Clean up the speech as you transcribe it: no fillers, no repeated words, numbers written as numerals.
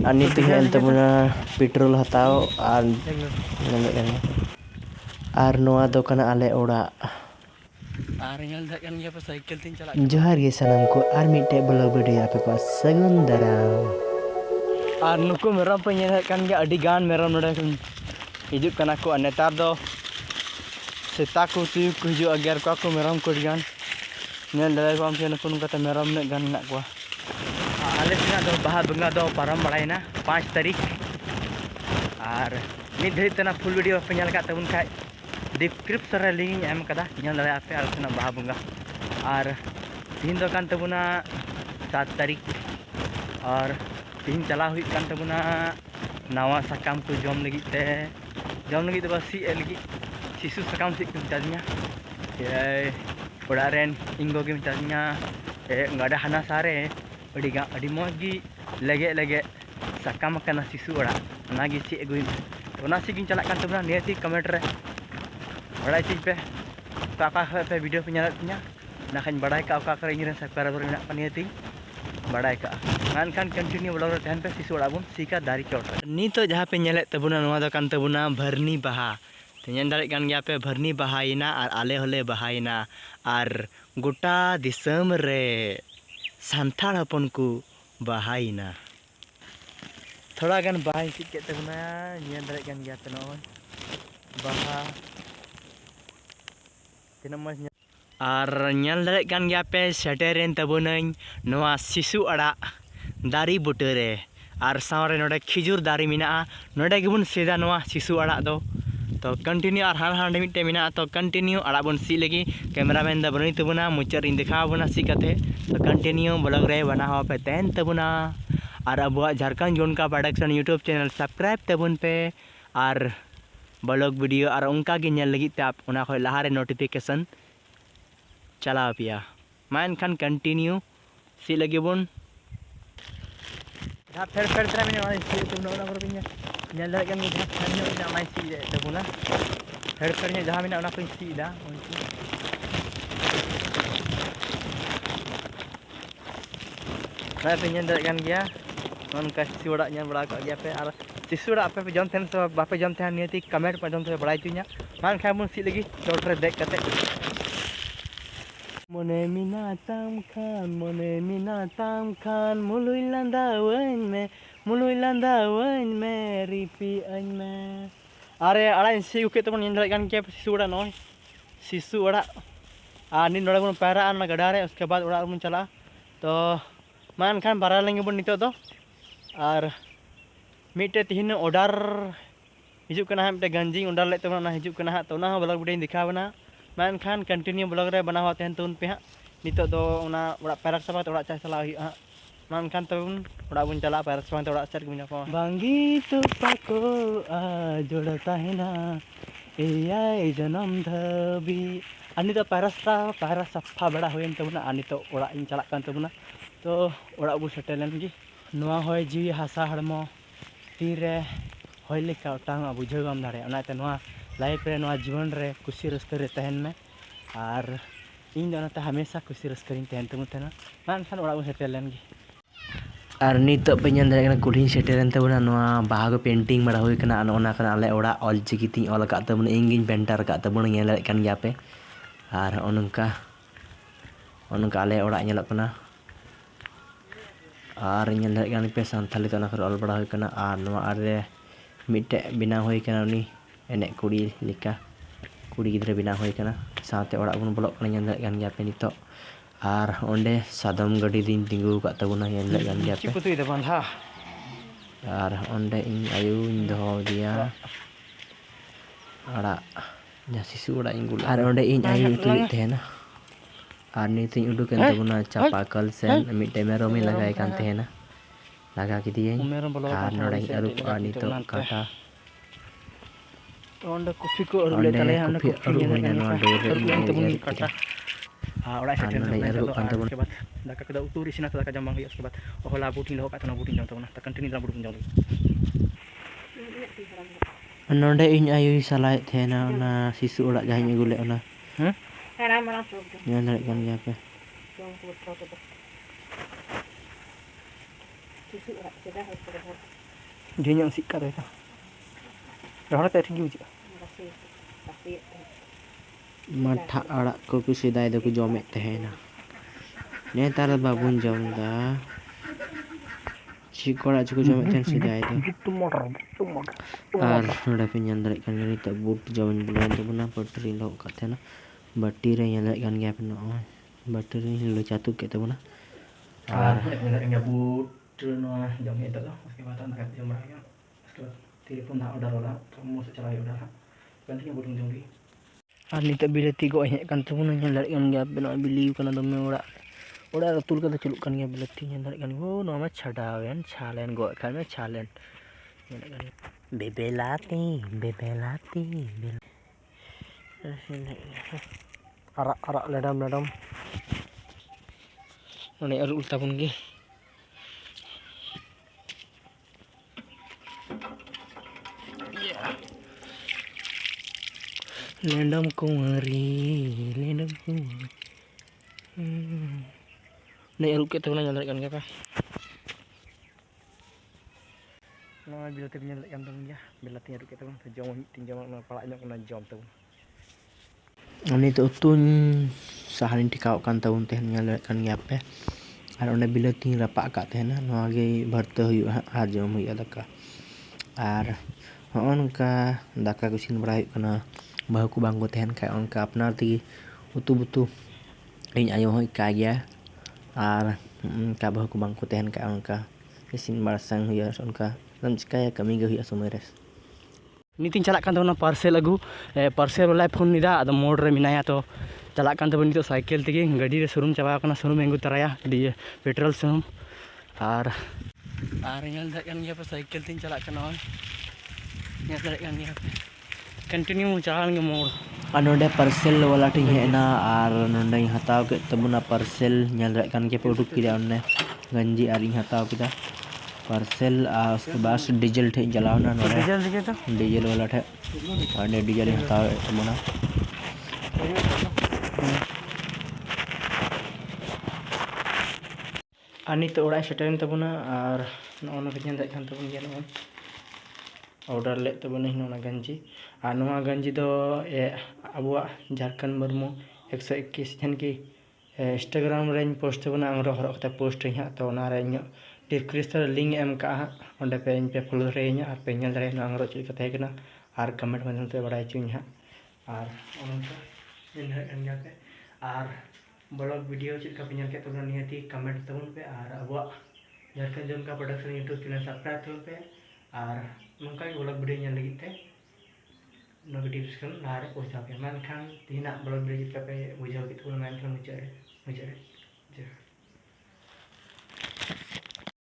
Ani tuh yang temen petrol hatau ar noa do kana ale ora. Johar ge sanamku ar mite blog video ape ko sagun daram. Ar nuku meram pe nyel kan ge adi gan meram node hijuk kana ko netar do seta ko tu ku hijuk agar ko meram ko gan nyel dai ko am chen ko kata meram ne gan nak ko. Ale sina do baha bunga do param balaina 5 तारीख और नित धरी तना full video पे nyal kat tabun khai description रे link M कदा nyal dare ape ale sina baha bunga और दिन दो kan tabuna 7 तारीख और दिन चला हुई kan tabuna nawa sakam को jom lagi te basi lagi sisu sakam sik ku tadinya ye ora ren ingo ge tadinya enggak ada hana sare adi mogi lege sakam kana sisu ora nagi ci eguin ona sigin chalak kan tabuna niati comment re badai ci pe apa pe video penyalat punya nah kan badai ka ka kare ngiren subscriber menak paniati badai ka kan continue vlog re tahan pe sisu ora bun sika dari chot nito jaha pe nyelet tabuna noa do kan tabuna bharni baha tenyen dare kan gya pe bharni bahaina ar ale hole bahaina ar gota disam re santhal hopon ku bahaina थोड़ा gun बाहाई seat के तबना नियन दरे gun गया तनो बाहा तना मज are नियन दरे gun गया पे सेटेरेन तबुनन नोआ सिसु अड़ा दारी बुटे रे आर सावरे नोडे खिजुर दारी मिना नोडे गिबुन सेदा नोआ सिसु अड़ा दो तो कंटिन्यू और हांडे मिटे मिना तो कंटिन्यू अड़ा बन सी लगी कैमरामैन दा बनी तबुना मुचर इन दिखा बना सी कथे तो कंटिन्यू ब्लॉग रे बना हो पे तहन तबुना और अब झारखंड जोन का प्रोडक्शन यूट्यूब चैनल सब्सक्राइब तबुन पे और ब्लॉग वीडियो और उनका गे नेल लगी ते आप उना खय लहारे नोटिफिकेशन चला पिया मान खान कंटिन्यू सी लगी बन धा फेर तरा मिने माने सी तुम ना कर पिnya नेल लगे मी धा फेर ने ना माइ सी तबुना फेर ने जहां मिना उना को सी दा मैं पिnya दर kan gया non kasih udah nyal bela kak pe ar sisu udah apa jam ten so bape jam ten niati comment pa jam so bela itunya man kamu si lagi dokter dek kate mone minatam khan mului landawan me ripi an me are ala si uke teman nyal kan ke sisu udah no sisu udah ani nora pun para an gada re uske बाद udah mun chala तो मान खान बारा लेंगे बन नितो दो और मिटे तिहिन ऑर्डर हिजुक कना है मिटे गंजी ऑर्डर लेते बना हिजुक कना है तो ना ब्लॉग वीडियो दिखा बना मान खान कंटिन्यू ब्लॉग रे बना होते हैं तुन पे हां नितो दो उना ओड़ा पैरक सभा तो ओड़ा चाय चला हुई हां मान खान तुन ओड़ा बुन चला पैरक सभा तो ओड़ा सेट गुना पा बांगी तो पाको आ जोड़ता है ना एयाई जन्म धबी अनि तो पैरा सफा बड़ा होयन तबना अनि तो ओड़ा इन चला कान तबना तो ओड़ा बु सेटेलन गी नोआ होय जीवी हासा हड़मो तीरे होय लेका टांग बुझे गम दाड़े ओनाते नोआ लाइफ रे नोआ जीवन रे खुशी रस्ते रे तहन में और इन दोनों हमेशा खुशी रस्ते रे तहन तमुतना मान खान ओड़ा बु सेटेलन गी और नितो पे ñel dare kana कुड़ी सेटेलन तबना नोआ बाहागो पेंटिंग बड़ा होय kana ओना kana ale ओड़ा ऑल चिकिति ऑल का तबना इंगिन पेंटर का तबना ñel dare kan gya पे और ओनका ale ओड़ा ñelok kana और ñel dare kan पे santhali तो ना ऑल बड़ा होय kana और नोआ आरे मिटे बिना होय kana उनी एने कुड़ी लिका कुड़ी गिद्रे बिना होय kana साथे ओड़ा बन block kana ñel dare kan gya पे नितो और ओंडे सादम गडी दिन तिंगु का तबना ñel dare kan gya पे चिकुतुई द बंधा और ओंडे इन आयु इन दो दिया अड़ा जा सिसु ओड़ा इंगुल और ओंडे इन आयु तुई तेना और नीति उडुकन तबना चापाकल सेन मिटे मेरोमी लगाय कान तेना लगा की दिए और नोडे अरुप आनी तो काटा ओंडे कॉफी को अरुले तले हम कॉफी ने नो डोरे काटा हां ओड़ा सेटेल के बाद दाका कदा उतुरी सिना दाका जम बांग उसके बाद ओहला बुटिन लो कातना बुटिन जम तबना त कंटिन्यू दा बुटिन जम नोडे इन आयु सलाय थेना ना सिसु ओड़ा जहां गुले ओना ñel dare kan gya pe Dia yang sikat itu. Dah tak tinggi je. Matha arak ko kusidai do ko jomet tehena. Netar babun jomda. Cikora cukup jomet ten sidai do. Ar udah pinjam dari kan ini tak but jaman bulan tu pernah bateri lo katanya bateri yang dari kan gap no bateri lo jatuh kita pernah. Ar yang but no jam itu tu. उसके बाद अंदर जम रहा है. उसके बाद telepon dah order lah. Kamu secara order lah. Gantinya buat jombi. Ar ni tak bila tiga orang kan tu pun yang dari kan gap no beli kan ada orang orang ratul kan celuk kan gap bila tiga yang dari kan oh nama cadawen chalen go kan chalen. Bebelati. Arak ledam. Ini arul tabun gi. Ledam kumari. Ini arul kita pun nyalakan apa? Nah, bila tu nyalakan tu ya, bila tiada kita pun terjauh nak palaknya kena jom tu. Ini tu tun saharin tikau kan tahun teh nyalakan apa? Ar ona bila ting rapak kat teh na no age bharta huyu ar jom huyu daka. Ar onka daka kusin brai kana bahu ku banggo tehen kai onka apnar ti utu ing ayo hoi ka ya. Ar ka bahu ku bangko tehen kai onka isin barsang huyu onka lam cikaya kami ge huyu sumeres. Nitin chalak kan tawna parcel agu parcel wala phone nida ado mod re minaya to chalak kan tabon nito cycle tege gadi re showroom chaba kana showroom engu taraya di petrol showroom ar nyal dak kan ya pa cycle tin chalak kan on nyal dak kan ya continue chalan ge mod anode parcel wala ti hena ar nondai hataw ke tabuna parcel nyal dak kan ke produk kida onne ganji ar ing hataw kida parcel उसके बाद diesel ठे जलावना न diesel वाला ठे और diesel हताव तमना अनि तो ओड़ा सेटन तबना और नोना के जंदा खान तबन जे नो ऑर्डर ले तबना नोना गंजी और नोआ गंजी दो अबुआ झारखंड मरमो 121 जन की इंस्टाग्राम रेंज पोस्ट तबना अंगरो हरकता पोस्ट हिया तो ना रे डिस्क्रिप्शन लिंक एम का ओंडे पे इन पे फॉलो रेኛ और पे ñal dare अंगरो चल कथा है ना और कमेंट माध्यम से बड़ाई चुኝ हा और उनका इन हन जाते और ब्लॉग वीडियो चल का पिनल के तो नियति कमेंट तबन पे और अबवा झारखंड जम का प्रोडक्शन यूट्यूब चैनल सब्सक्राइब तबन पे और नंका ब्लॉग वीडियो ñal लगी ते नोटिफिकेशन लारे पहुंचा पे मान खान तीना ब्लॉग वीडियो का पे बुझाव के तो मान खान मुझे